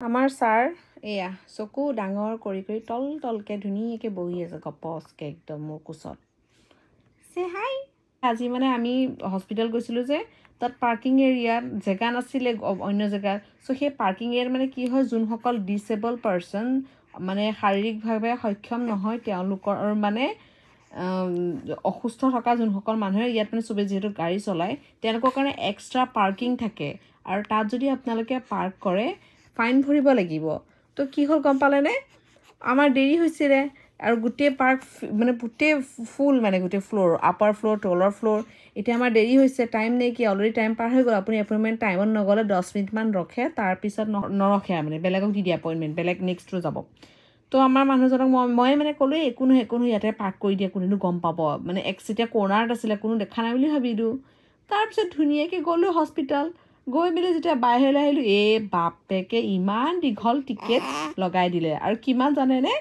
আমাৰ ছাৰ এয়া চকু ডাঙৰ কৰি তল তলকৈ ধুনীয়াকৈ বহি আছে গপচকৈ একদম মোৰ কোচত চে হাই আজি মানে আমি হস্পিটেল গৈছিলোঁ যে তাত পাৰ্কিং এৰিয়াত জেগা নাছিলে অন্য জেগাত চ' সেই পাৰ্কিং এৰিয়াত মানে কি হয় যোনসকল ডিচেবল পাৰ্চন মানে শাৰীৰিকভাৱে সক্ষম নহয় তেওঁলোকৰ মানে অসুস্থ থকা যোনসকল মানুহে ইয়াত মানে চবেই যিহেতু গাড়ী চলায় তেওঁলোকৰ কাৰণে এক্সট্ৰা পাৰ্কিং থাকে আৰু তাত যদি আপোনালোকে পাৰ্ক কৰে ফাইন ভৰিব লাগিব তো কি হ'ল গম পালেনে আমাৰ দেৰি হৈছিলে আৰু গোটেই পাৰ্ক মানে গোটেই ফুল মানে গোটেই ফ্ল'ৰ আপাৰ ফ্ল'ৰ তলৰ ফ্ল'ৰ এতিয়া আমাৰ দেৰি হৈছে টাইম নে কি অলৰেডি টাইম পাৰ হৈ গ'ল আপুনি এপইণ্টমেণ্ট টাইমত নগ'লে 10 মিনিটমান ৰখে তাৰপিছত নৰখে মানে বেলেগক দি দিয়ে এপইণ্টমেণ্ট বেলেগ নেক্সটটো যাব তো আমাৰ মানুহজনক মই মানে ক'লোঁ একো নহয় ইয়াতে পাৰ্ক কৰি দিয়ে কোনেনো গম পাব মানে যেতিয়া কৰ্ণাৰত আছিলে কোনো দেখা নাই বুলি ভাবিলোঁ তাৰপিছত ধুনীয়াকৈ গ'লোঁ হস্পিটেল গৈ মেলি যেতিয়া বাহিৰলৈ আহিলোঁ বাপেকে ইমান দীঘল টিকেট লগাই দিলে আৰু কিমান জানেনে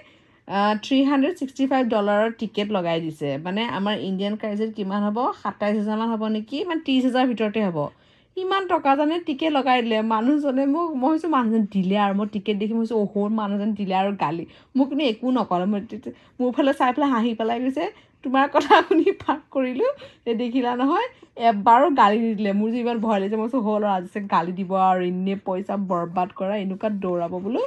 $365 টিকেট লগাই দিছে মানে আমাৰ ইণ্ডিয়ান কাৰেঞ্চিত কিমান হ'ব 27,000 হ'ব নেকি মানে 30,000 ভিতৰতে হ'ব ইমান টকা জানে টিকেট লগাই দিলে মানুহজনে মোক মই ভাবিছোঁ মানুহজন দিলে আৰু মই টিকেট দেখি মই ভাবিছোঁ অহৰ মানুহজন দিলে আৰু গালি মোক কিন্তু একো নক'লে মোৰ ফালে চাই পেলাই হাঁহি পেলাই গৈছে তোমাৰ কথা শুনি পাৰ্ক কৰিলোঁ দেখিলা নহয় এবাৰো গালি নিদিলে মোৰ যে ইমান ভয় লাগিছে মই কৈছোঁ হ'ল আৰু আজি গালি দিব আৰু এনেই পইচা বৰবাদ কৰা এনেকুৱা দৌৰাব বোলো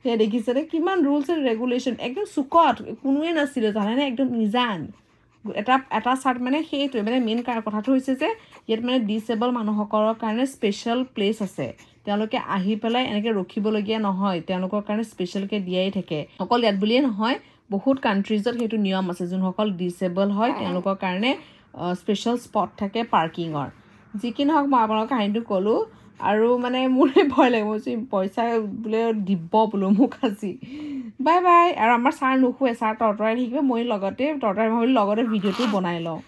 সেয়া দেখিছেনে কিমান ৰুলছ এণ্ড ৰেগুলেশ্যন একদম চুকত কোনোৱে নাছিলে জানেনে একদম নিজান এটা চাৰ্ট মানে সেইটোৱে মানে মেইন কথাটো হৈছে যে ইয়াত মানে ডিচেবল মানুহসকলৰ কাৰণে স্পেচিয়েল প্লেচ আছে তেওঁলোকে আহি পেলাই এনেকৈ ৰখিবলগীয়া নহয় তেওঁলোকৰ কাৰণে স্পেচিয়েলকৈ দিয়াই থাকে অকল ইয়াত বুলিয়ে নহয় বহুত কাণ্ট্ৰিজত সেইটো নিয়ম আছে যোনসকল ডিচেবল হয় তেওঁলোকৰ কাৰণে স্পেচিয়েল স্পট থাকে পাৰ্কিঙৰ যি কি নহওক মই আপোনালোকৰ কাহিনীটো ক'লোঁ আৰু মানে মোৰে ভয় লাগে মই পইচা বোলে দিব বোলো মোক আজি বাই বাই আৰু আমাৰ ছাৰ নুশুৱে ছাৰ তৰতৰাই থাকিব মই লগতে ভিডিঅ'টো বনাই লওঁ